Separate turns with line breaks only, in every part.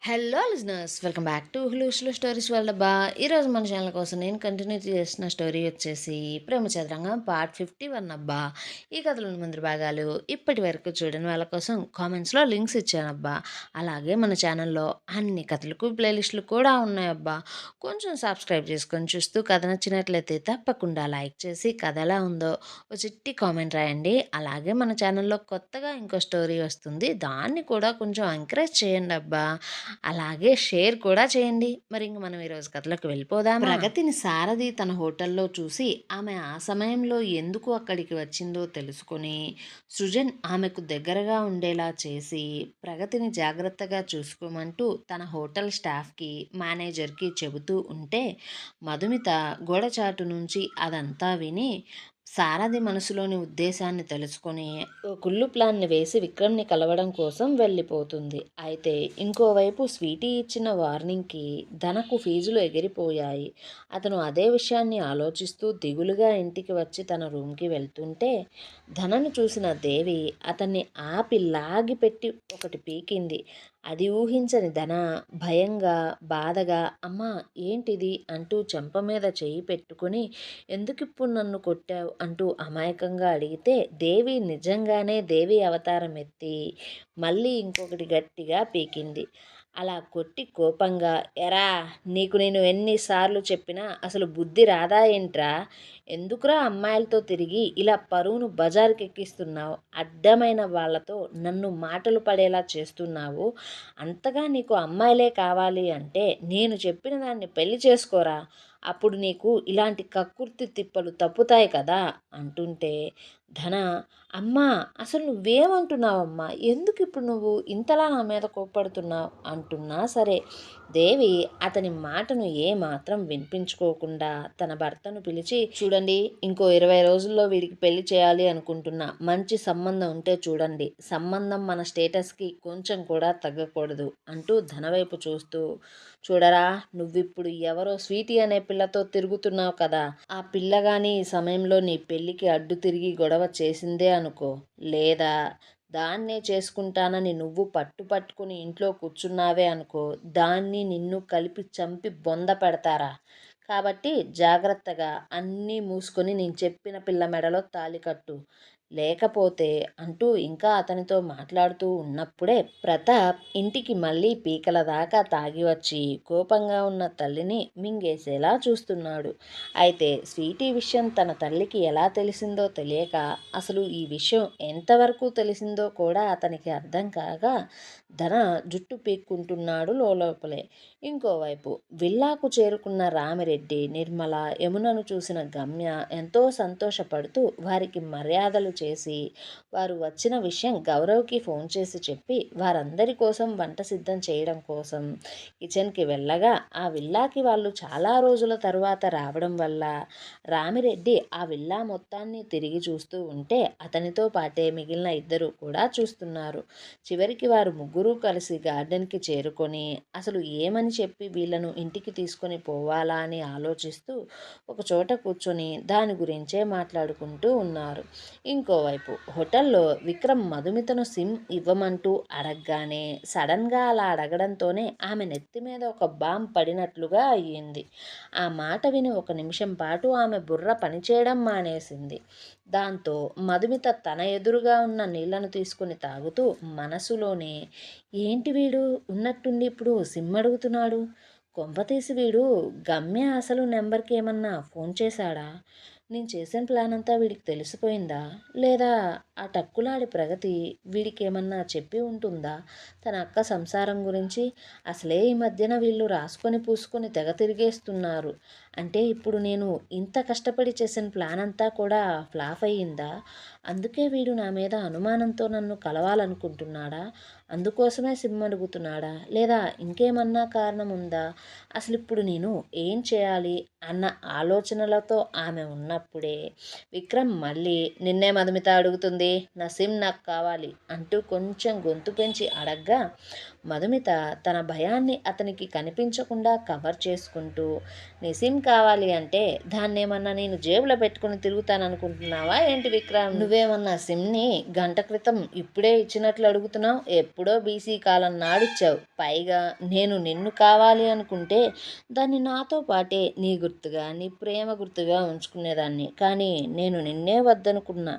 Hello listeners, welcome back to హులుస్లో stories వాళ్ళబ్బా. ఈరోజు మన ఛానల్ కోసం నేను కంటిన్యూ చేసిన స్టోరీ వచ్చేసి ప్రేమ చదరంగం పార్ట్ 51 అబ్బా. ఈ కథలోని ముందు భాగాలు ఇప్పటి వరకు చూడని వాళ్ళ కోసం కామెంట్స్లో లింక్స్ ఇచ్చానబ్బా. అలాగే మన ఛానల్లో అన్ని కథలకు ప్లేలిస్టులు కూడా ఉన్నాయబ్బా. కొంచెం సబ్స్క్రైబ్ చేసుకొని చూస్తూ కథ నచ్చినట్లయితే తప్పకుండా లైక్ చేసి కథ ఎలా ఉందో ఒక చిట్టి కామెంట్ రాయండి. అలాగే మన ఛానల్లో కొత్తగా ఇంకో స్టోరీ వస్తుంది, దాన్ని కూడా కొంచెం ఎంకరేజ్ చేయండి అబ్బా. అలాగే షేర్ కూడా చేయండి. మరి ఇంక మనం ఈరోజు కథలోకి వెళ్ళిపోదామా? ప్రగతిని సారథి తన హోటల్లో చూసి ఆమె ఆ సమయంలో ఎందుకు అక్కడికి వచ్చిందో తెలుసుకొని సృజన్ ఆమెకు దగ్గరగా ఉండేలా చేసి ప్రగతిని జాగ్రత్తగా చూసుకోమంటూ తన హోటల్ స్టాఫ్కి మేనేజర్కి చెబుతూ ఉంటే మధుమిత గోడచాటు నుంచి అదంతా విని సారథి మనసులోని ఉద్దేశాన్ని తెలుసుకొని ఓ కుళ్ళు ప్లాన్ని వేసి విక్రమ్ని కలవడం కోసం వెళ్ళిపోతుంది. అయితే ఇంకోవైపు స్వీటీ ఇచ్చిన వార్నింగ్కి ధనకు ఫీజులు ఎగిరిపోయాయి. అతను అదే విషయాన్ని ఆలోచిస్తూ దిగులుగా ఇంటికి వచ్చి తన రూమ్కి వెళ్తుంటే ధనను చూసిన దేవి అతన్ని ఆపి లాగిపెట్టి ఒకటి పీకింది. అది ఊహించని ధన భయంగా బాధగా అమ్మా ఏంటిది అంటూ చెంప మీద చెయ్యి పెట్టుకుని ఎందుకిప్పుడు నన్ను కొట్టావు అంటూ అమాయకంగా అడిగితే దేవి నిజంగానే దేవి అవతారం ఎత్తి మళ్ళీ ఇంకొకటి గట్టిగా పీకింది. అలా కొట్టి కోపంగా ఎరా నీకు నేను ఎన్నిసార్లు చెప్పినా అసలు బుద్ధి రాదా ఏంట్రా, ఎందుకురా అమ్మాయిలతో తిరిగి ఇలా పరువును బజారుకి ఎక్కిస్తున్నావు, అడ్డమైన వాళ్ళతో నన్ను మాటలు పడేలా చేస్తున్నావు, అంతగా నీకు అమ్మాయిలే కావాలి అంటే నేను చెప్పిన దాన్ని పెళ్లి చేసుకోరా, అప్పుడు నీకు ఇలాంటి కక్కుర్తి తిప్పలు తప్పుతాయి కదా అంటుంటే ధన అమ్మా అసలు నువ్వేమంటున్నావమ్మా, ఎందుకు ఇప్పుడు నువ్వు ఇంతలా నా మీద కోప్పడుతున్నావు అంటున్నా సరే దేవి అతని మాటను ఏమాత్రం వినిపించుకోకుండా తన భర్తను పిలిచి చూడండి, ఇంకో 20 రోజుల్లో వీడికి పెళ్లి చేయాలి అనుకుంటున్నా, మంచి సంబంధం ఉంటే చూడండి, సంబంధం మన స్టేటస్కి కొంచెం కూడా తగ్గకూడదు అంటూ ధన వైపు చూస్తూ చూడరా నువ్విప్పుడు ఎవరో స్వీటీ అనే పిల్లతో తిరుగుతున్నావు కదా, ఆ పిల్ల గాని ఈ సమయంలో నీ పెళ్ళికి అడ్డు తిరిగి గొడవ చేసిందే అనుకో, లేదా దాన్నే చేసుకుంటానని నువ్వు పట్టుకుని ఇంట్లో కూర్చున్నావే అనుకో, దాన్ని నిన్ను కలిపి చంపి బొంద పెడతారా, కాబట్టి జాగ్రత్తగా అన్నీ మూసుకొని నేను చెప్పిన పిల్ల మెడలో తాళి కట్టు, లేకపోతే అంటూ ఇంకా అతనితో మాట్లాడుతూ ఉన్నప్పుడే ప్రతాప్ ఇంటికి మళ్ళీ పీకల దాకా తాగి వచ్చి కోపంగా ఉన్న తల్లిని మింగేసేలా చూస్తున్నాడు. అయితే స్వీటీ విషయం తన తల్లికి ఎలా తెలిసిందో తెలియక అసలు ఈ విషయం ఎంతవరకు తెలిసిందో కూడా అతనికి అర్థం కాగా ధన జుట్టు పీక్కుంటున్నాడు లోపలే. ఇంకోవైపు విల్లాకు చేరుకున్న రామిరెడ్డి నిర్మల యమునను చూసిన గమ్య ఎంతో సంతోషపడుతూ వారికి మర్యాదలు చేసి వారు వచ్చిన విషయం గౌరవ్కి ఫోన్ చేసి చెప్పి వారందరి కోసం వంట సిద్ధం చేయడం కోసం కిచెన్కి వెళ్ళగా ఆ విల్లాకి వాళ్ళు చాలా రోజుల తరువాత రావడం వల్ల రామిరెడ్డి ఆ విల్లా మొత్తాన్ని తిరిగి చూస్తూ ఉంటే అతనితో పాటే మిగిలిన ఇద్దరు కూడా చూస్తున్నారు. చివరికి వారు ముగ్గురు కలిసి గార్డెన్కి చేరుకొని అసలు ఏమని చెప్పి వీళ్ళను ఇంటికి తీసుకొని పోవాలా అని ఆలోచిస్తూ ఒకచోట కూర్చొని దాని గురించే మాట్లాడుకుంటూ ఉన్నారు. ఇంకోవైపు హోటల్లో విక్రమ్ మధుమితను సిమ్ ఇవ్వమంటూ అడగగానే సడన్గా అలా అడగడంతోనే ఆమె నెత్తి మీద ఒక బాంబ్ పడినట్లుగా అయ్యింది. ఆ మాట విని ఒక నిమిషం పాటు ఆమె బుర్ర పనిచేయడం మానేసింది. దాంతో మధుమిత తన ఎదురుగా ఉన్న నీళ్లను తీసుకుని తాగుతూ మనసులోనే ఏంటి వీడు ఉన్నట్టుండి ఇప్పుడు సిమ్ అడుగుతున్నాడు, కొంపతీసి వీడు గమ్య అసలు నెంబర్కి ఏమన్నా ఫోన్ చేశాడా, నేను చేసిన ప్లాన్ అంతా వీడికి తెలిసిపోయిందా, లేదా ఆ టక్కులాడి ప్రగతి వీడికి ఏమన్నా చెప్పి ఉంటుందా తన అక్క సంసారం గురించి, అసలే ఈ మధ్యన వీళ్ళు రాసుకొని పూసుకొని తెగ తిరిగేస్తున్నారు, అంటే ఇప్పుడు నేను ఇంత కష్టపడి చేసిన ప్లాన్ అంతా కూడా ఫ్లాప్ అయ్యిందా, అందుకే వీడు నా మీద అనుమానంతో నన్ను కలవాలనుకుంటున్నాడా, అందుకోసమే సిమ్ అడుగుతున్నాడా, లేదా ఇంకేమన్నా కారణం ఉందా, అసలు ఇప్పుడు నేను ఏం చేయాలి అన్న ఆలోచనలతో ఆమె ఉన్నప్పుడే విక్రమ్ మళ్ళీ నిన్నే మధుమిత అడుగుతుంది, నా సిమ్ నాకు కావాలి అంటూ కొంచెం గొంతు పెంచి అడగ్గా మధుమిత తన భయాన్ని అతనికి కనిపించకుండా కవర్ చేసుకుంటూ, నీ సిమ్ కావాలి అంటే దాన్నేమన్నా నేను జేబులో పెట్టుకుని తిరుగుతాననుకుంటున్నావా ఏంటి విక్రమ్? నువ్వేమన్నా సిమ్‌ని గంట క్రితం ఇప్పుడే ఇచ్చినట్లు అడుగుతున్నావు. ఎప్పుడో బీసీ కాలం నాడిచ్చావు. పైగా నేను నిన్ను కావాలి అనుకుంటే దాన్ని నాతో పాటే నీ గుర్తుగా, నీ ప్రేమ గుర్తుగా ఉంచుకునేదాన్ని. కానీ నేను నిన్నే వద్దనుకున్నా.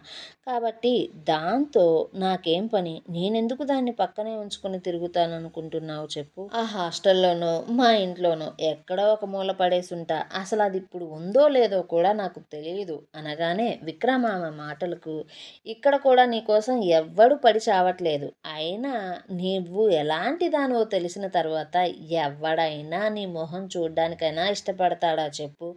కాబట్టి దాంతో నాకేం పని? నేనెందుకు దాన్ని పక్కనే ఉంచుకొని తిరుగుతాననుకుంటున్నావు చెప్పు? ఆ హాస్టల్‌లోనో, మా ఇంట్లోనో ఎక్కడో ఒక మూల పడేసుంటా. అసలదిప్పుడు ఉందో లేదో కూడా నాకు తెలీదు అనగానే విక్రమ్ ఆమె మాటలకు, ఇక్కడ కూడా నీకోసం ఎవ్వడు పడి చావట్లేదు. అయినా నువ్వు ఎలాంటి దానివో తెలిసిన తర్వాత ఎవ్వడైనా నీ మొహం చూడ్డానికైనా ఇష్టపడతాడా చెప్పు?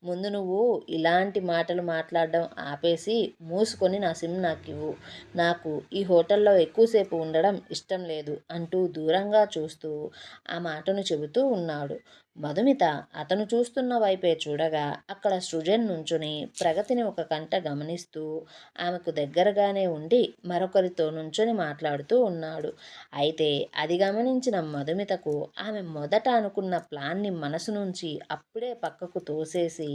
ముందు నువ్వు ఇలాంటి మాటలు మాట్లాడడం ఆపేసి మూసుకొని నా సిమ్ నాకివ్వు. నాకు ఈ హోటల్లో ఎక్కువసేపు ఉండడం ఇష్టం లేదు అంటూ దూరంగా చూస్తూ ఆ మాటను చెబుతూ ఉన్నాడు. మధుమిత అతను చూస్తున్న వైపే చూడగా అక్కడ సృజన్ నుంచుని ప్రగతిని ఒక కంట గమనిస్తూ ఆమెకు దగ్గరగానే ఉండి మరొకరితో నుంచొని మాట్లాడుతూ ఉన్నాడు. అయితే అది గమనించిన మధుమితకు ఆమె మొదట అనుకున్న ప్లాన్ని మనసు నుంచి అప్పుడే పక్కకు తోసేసి,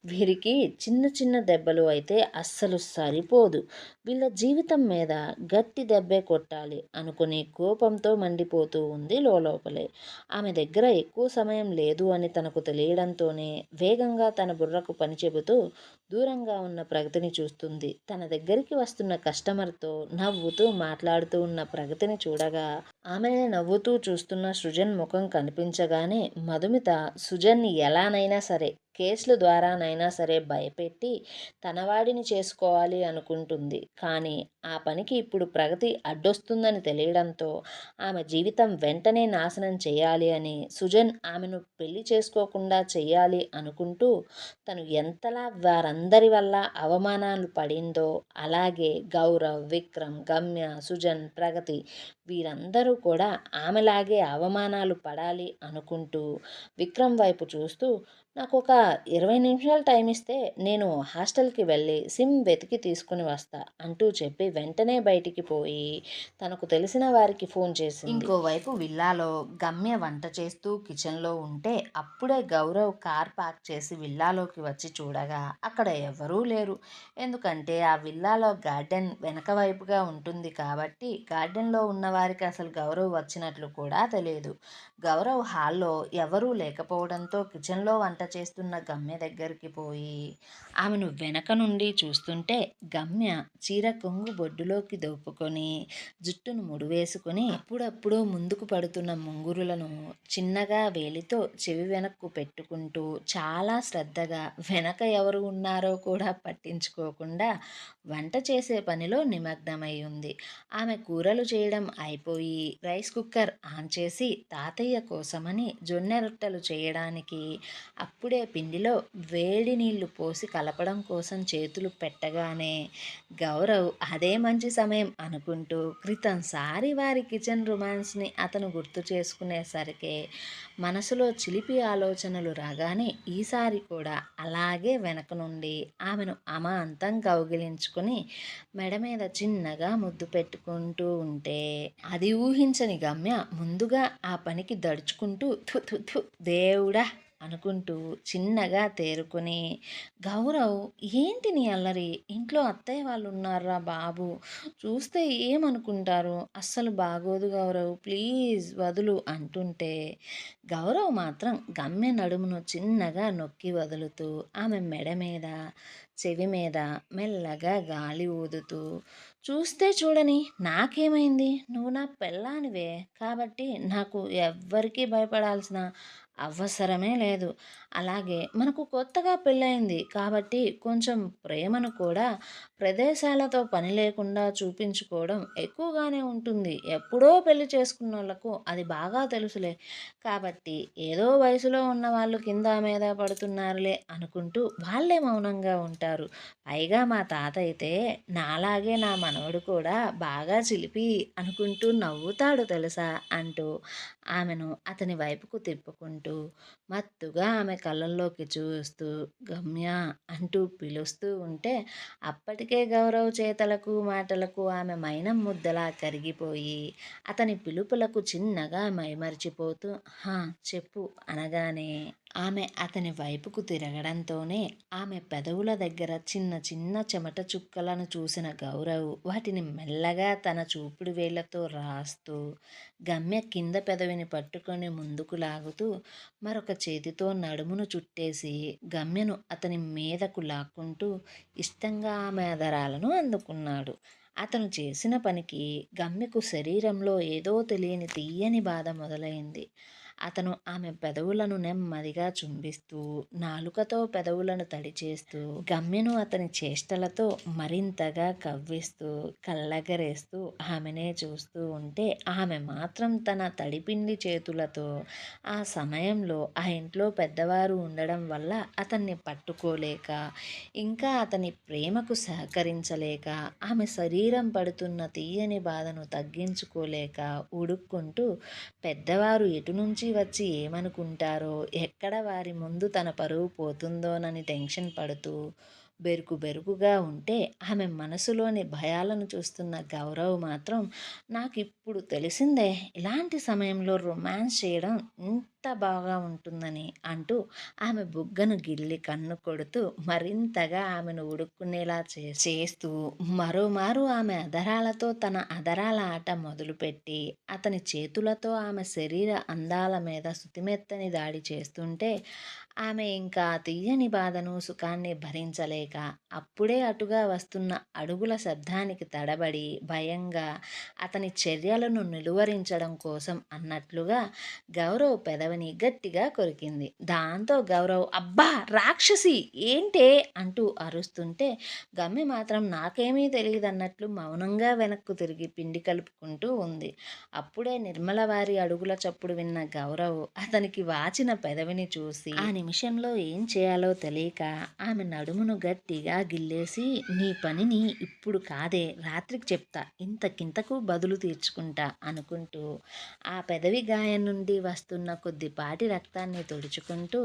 వీరికి చిన్న చిన్న దెబ్బలు అయితే అస్సలు సరిపోదు, వీళ్ళ జీవితం మీద గట్టి దెబ్బే కొట్టాలి అనుకుని కోపంతో మండిపోతూ ఉంది లోపలే. ఆమె దగ్గర ఎక్కువ సమయం లేదు అని తనకు తెలియడంతోనే వేగంగా తన బుర్రకు పని చెబుతూ దూరంగా ఉన్న ప్రగతిని చూస్తుంది. తన దగ్గరికి వస్తున్న కస్టమర్తో నవ్వుతూ మాట్లాడుతూ ఉన్న ప్రగతిని చూడగా ఆమెనే నవ్వుతూ చూస్తున్న సృజన్ ముఖం కనిపించగానే మధుమిత సుజన్ని ఎలానైనా సరే కేసుల ద్వారానైనా సరే భయపెట్టి తనవాడిని చేసుకోవాలి అనుకుంటుంది. కానీ ఆ పనికి ఇప్పుడు ప్రగతి అడ్డొస్తుందని తెలియడంతో ఆమె జీవితం వెంటనే నాశనం చేయాలి అని సుజన్ ఆమెను పెళ్లి చేసుకోకుండా చెయ్యాలి అనుకుంటూ తను ఎంతలా వారందరి వల్ల అవమానాలు పడిందో అలాగే గౌరవ్, విక్రమ్, గమ్య, సుజన్, ప్రగతి వీరందరూ కూడా ఆమెలాగే అవమానాలు పడాలి అనుకుంటూ విక్రమ్ వైపు చూస్తూ, నాకు ఒక 20 నిమిషాలు టైం ఇస్తే నేను హాస్టల్కి వెళ్ళి సిమ్ వెతికి తీసుకుని వస్తా అంటూ చెప్పి వెంటనే బయటికి పోయి తనకు తెలిసిన వారికి ఫోన్ చేసింది. ఇంకోవైపు విల్లాలో గమ్య వంట చేస్తూ కిచెన్లో ఉంటే అప్పుడే గౌరవ్ కార్ పార్క్ చేసి విల్లాలోకి వచ్చి చూడగా అక్కడ ఎవరూ లేరు. ఎందుకంటే ఆ విల్లాలో గార్డెన్ వెనక వైపుగా ఉంటుంది కాబట్టి గార్డెన్లో ఉన్న వారికి అసలు గౌరవ్ వచ్చినట్లు కూడా తెలియదు. గౌరవ్ హాల్లో ఎవరూ లేకపోవడంతో కిచెన్లో వంట చేస్తున్న గమ్య దగ్గరికి పోయి ఆమెను వెనక నుండి చూస్తుంటే గమ్య చీర కొంగు బొడ్డులోకి దోపుకొని జుట్టును ముడివేసుకొని అప్పుడప్పుడు ముందుకు పడుతున్న ముంగురులను చిన్నగా వేలితో చెవి వెనక్కు పెట్టుకుంటూ చాలా శ్రద్ధగా వెనక ఎవరు ఉన్నారో కూడా పట్టించుకోకుండా వంట చేసే పనిలో నిమగ్నమై ఉంది. ఆమె కూరలు చేయడం అయిపోయి రైస్ కుక్కర్ ఆన్ చేసి తాతయ్య కోసమని జొన్నె రొట్టెలు చేయడానికి అప్పుడే పిండిలో వేడి నీళ్లు పోసి కలపడం కోసం చేతులు పెట్టగానే గౌరవ్ అదే మంచి సమయం అనుకుంటూ క్రితంసారి వారి కిచెన్ రొమాన్స్ని అతను గుర్తు చేసుకునేసరికి మనసులో చిలిపి ఆలోచనలు రాగానే ఈసారి కూడా అలాగే వెనక నుండి ఆమెను అమాంతం కౌగిలించుకొని మెడ మీద చిన్నగా ముద్దు పెట్టుకుంటూ ఉంటే అది ఊహించని గమ్య ముందుగా ఆ పనికి దడుచుకుంటూ థు థు థు దేవుడా అనుకుంటూ చిన్నగా తేరుకొని, గౌరవ్ ఏంటి నీ అల్లరి? ఇంట్లో అత్తయ్య వాళ్ళు ఉన్నారా బాబు, చూస్తే ఏమనుకుంటారు? అస్సలు బాగోదు గౌరవ్, ప్లీజ్ వదులు అంటుంటే గౌరవ్ మాత్రం గమ్య నడుమును చిన్నగా నొక్కి వదులుతూ ఆమె మెడ మీద చెవి మీద మెల్లగా గాలి ఊదుతూ, చూస్తే చూడని నాకేమైంది, నువ్వు నా పెళ్ళానివే కాబట్టి నాకు ఎవ్వరికీ భయపడాల్సిన అవసరమే లేదు. అలాగే మనకు కొత్తగా పెళ్ళయింది కాబట్టి కొంచెం ప్రేమను కూడా ప్రదేశాలతో పని లేకుండా చూపించుకోవడం ఎక్కువగానే ఉంటుంది. ఎప్పుడో పెళ్లి చేసుకున్నోళ్లకు అది బాగా తెలుసులే. కాబట్టి ఏదో వయసులో ఉన్న వాళ్ళు కింద మీద పడుతున్నారులే అనుకుంటూ వాళ్ళే మౌనంగా ఉంటారు. పైగా మా తాత అయితే నాలాగే నా మనవడు కూడా బాగా చిలిపి అనుకుంటూ నవ్వుతాడు తెలుసా అంటూ ఆమెను అతని వైపుకు తిప్పుకుంటూ మత్తుగా ఆమె కళ్ళల్లోకి చూస్తూ గమ్య అంటూ పిలుస్తూ ఉంటే అప్పటికే అప్పటికే గౌరవ్ చేతలకు మాటలకు ఆమె మైనం ముద్దలా కరిగిపోయి అతని పిలుపులకు చిన్నగా మైమరిచిపోతూ హా చెప్పు అనగానే ఆమె అతని వైపుకు తిరగడంతోనే ఆమె పెదవుల దగ్గర చిన్న చిన్న చెమట చుక్కలను చూసిన గౌరవ్ వాటిని మెల్లగా తన చూపుడు వేళ్లతో రాస్తూ గమ్య కింద పెదవిని పట్టుకొని ముందుకు లాగుతూ మరొక చేతితో నడుమును చుట్టేసి గమ్యను అతని మీదకు లాక్కుంటూ ఇష్టంగా ఆమె అదరాలను అందుకున్నాడు. అతను చేసిన పనికి గమ్యకు శరీరంలో ఏదో తెలియని తీయని బాధ మొదలైంది. అతను ఆమె పెదవులను నెమ్మదిగా చుంబిస్తూ నాలుకతో పెదవులను తడిచేస్తూ గమ్యను అతని చేష్టలతో మరింతగా కవ్విస్తూ కళ్ళగరేస్తూ ఆమెనే చూస్తూ ఉంటే ఆమె మాత్రం తన తడిపిండి చేతులతో ఆ సమయంలో ఆ ఇంట్లో పెద్దవారు ఉండడం వల్ల అతన్ని పట్టుకోలేక ఇంకా అతని ప్రేమకు సహకరించలేక ఆమె శరీరం పడుతున్న తీయని బాధను తగ్గించుకోలేక ఉడుక్కుంటూ పెద్దవారు ఎటు నుంచి వచ్చి ఏమనుకుంటారో ఎక్కడ వారి ముందు తన పరువు పోతుందోనని టెన్షన్ పడుతూ బెరుకు బెరుకుగా ఉంటే ఆమె మనసులోని భయాలను చూస్తున్న గౌరవ్ మాత్రం నాకిప్పుడు తెలిసిందే ఇలాంటి సమయంలో రొమాన్స్ చేయడం ఇంత బాగా ఉంటుందని అంటూ ఆమె బుగ్గను గిల్లి కన్ను కొడుతూ మరింతగా ఆమెను ఉడుక్కునేలా చేస్తూ మరోమారు ఆమె అధరాలతో తన అధరాల ఆట మొదలుపెట్టి అతని చేతులతో ఆమె శరీర అందాల మీద శుతిమెత్తని దాడి చేస్తుంటే ఆమె ఇంకా తీయని బాధను సుఖాన్ని భరించలేక అప్పుడే అటుగా వస్తున్న అడుగుల శబ్దానికి తడబడి భయంగా అతని చర్యలను నిలువరించడం కోసం అన్నట్లుగా గౌరవ్ పెదవిని గట్టిగా కొరికింది. దాంతో గౌరవ్ అబ్బా రాక్షసి ఏంటే అంటూ అరుస్తుంటే గమ్మి మాత్రం నాకేమీ తెలియదన్నట్లు మౌనంగా వెనక్కు తిరిగి పిండి కలుపుకుంటూ ఉంది. అప్పుడే నిర్మల వారి అడుగుల చప్పుడు విన్న గౌరవ్ అతనికి వాచిన పెదవిని చూసి ఆ నిమిషంలో ఏం చేయాలో తెలియక ఆమె నడుమును గట్టిగా గిల్లేసి నీ పనిని ఇప్పుడు కాదే రాత్రికి చెప్తా ఇంతకింతకు బదులు తీర్చుకుంటా అనుకుంటూ ఆ పెదవి గాయం నుండి వస్తున్న కొద్దిపాటి రక్తాన్ని తుడుచుకుంటూ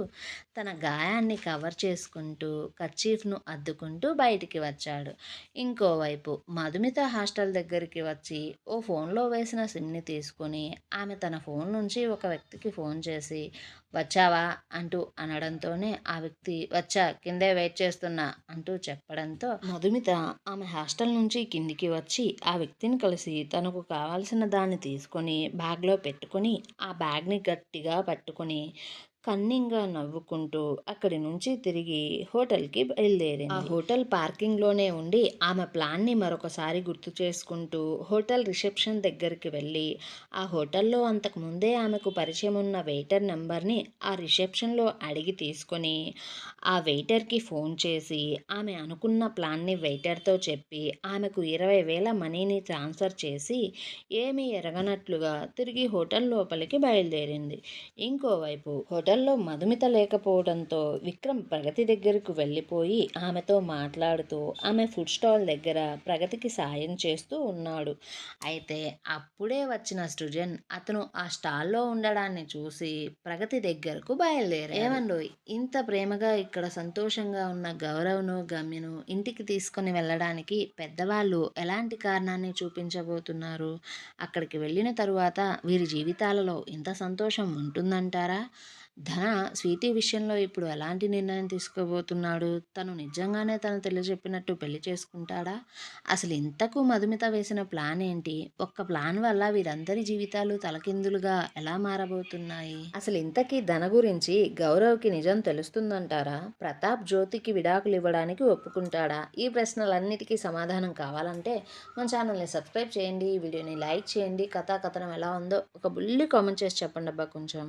తన గాయాన్ని కవర్ చేసుకుంటూ కర్చీఫ్ను అద్దుకుంటూ బయటికి వచ్చాడు. ఇంకోవైపు మధుమిత హాస్టల్ దగ్గరికి వచ్చి ఓ ఫోన్లో వేసిన సిమ్ని తీసుకొని ఆమె తన ఫోన్ నుంచి ఒక వ్యక్తికి ఫోన్ చేసి వచ్చావా అంటూ అనడంతోనే ఆ వ్యక్తి వచ్చా కిందే వెయిట్ చేస్తున్నా అంటూ చెప్పడంతో మధుమిత ఆమె హాస్టల్ నుంచి కిందికి వచ్చి ఆ వ్యక్తిని కలిసి తనకు కావాల్సిన దాన్ని తీసుకొని బ్యాగ్లో పెట్టుకొని ఆ బ్యాగ్ని గట్టిగా పట్టుకొని కన్నింగా నవ్వుకుంటూ అక్కడి నుంచి తిరిగి హోటల్కి బయలుదేరింది. ఆ హోటల్ పార్కింగ్లోనే ఉండి ఆమె ప్లాన్ని మరొకసారి గుర్తు చేసుకుంటూ హోటల్ రిసెప్షన్ దగ్గరికి వెళ్ళి ఆ హోటల్లో అంతకు ముందే ఆమెకు పరిచయం ఉన్న వెయిటర్ నెంబర్ని ఆ రిసెప్షన్లో అడిగి తీసుకొని ఆ వెయిటర్కి ఫోన్ చేసి ఆమె అనుకున్న ప్లాన్ని వెయిటర్తో చెప్పి ఆమెకు 20,000 మనీని ట్రాన్స్ఫర్ చేసి ఏమీ ఎరగనట్లుగా తిరిగి హోటల్ లోపలికి బయలుదేరింది. ఇంకోవైపు హోటల్లో మధుమిత లేకపోవడంతో విక్రమ్ ప్రగతి దగ్గరకు వెళ్ళిపోయి ఆమెతో మాట్లాడుతూ ఆమె ఫుడ్ స్టాల్ దగ్గర ప్రగతికి సాయం చేస్తూ ఉన్నాడు. అయితే అప్పుడే వచ్చిన సృజన్ అతను ఆ స్టాల్లో ఉండడాన్ని చూసి ప్రగతి దగ్గరకు బయలుదేరాడు. ఏమండోయ్ ఇంత ప్రేమగా ఇక్కడ సంతోషంగా ఉన్న గౌరవ్ను గమ్యను ఇంటికి తీసుకొని వెళ్ళడానికి పెద్దవాళ్ళు ఎలాంటి కారణాన్ని చూపించబోతున్నారు? అక్కడికి వెళ్ళిన తరువాత వీరి జీవితాలలో ఇంత సంతోషం ఉంటుందంటారా? ధన స్వీటీ విషయంలో ఇప్పుడు ఎలాంటి నిర్ణయం తీసుకోబోతున్నాడు? తను నిజంగానే తను తెలియజెప్పినట్టు పెళ్లి చేసుకుంటాడా? అసలు ఇంతకు మధుమిత వేసిన ప్లాన్ ఏంటి? ఒక్క ప్లాన్ వల్ల వీరందరి జీవితాలు తలకిందులుగా ఎలా మారబోతున్నాయి? అసలు ఇంతకీ ధన గురించి గౌరవ్కి నిజం తెలుస్తుందంటారా? ప్రతాప్ జ్యోతికి విడాకులు ఇవ్వడానికి ఒప్పుకుంటాడా? ఈ ప్రశ్నలన్నిటికీ సమాధానం కావాలంటే మన ఛానల్ని సబ్స్క్రైబ్ చేయండి, వీడియోని లైక్ చేయండి. కథాకథనం ఎలా ఉందో ఒక బుల్లి కామెంట్ చేసి చెప్పండి అబ్బా కొంచెం.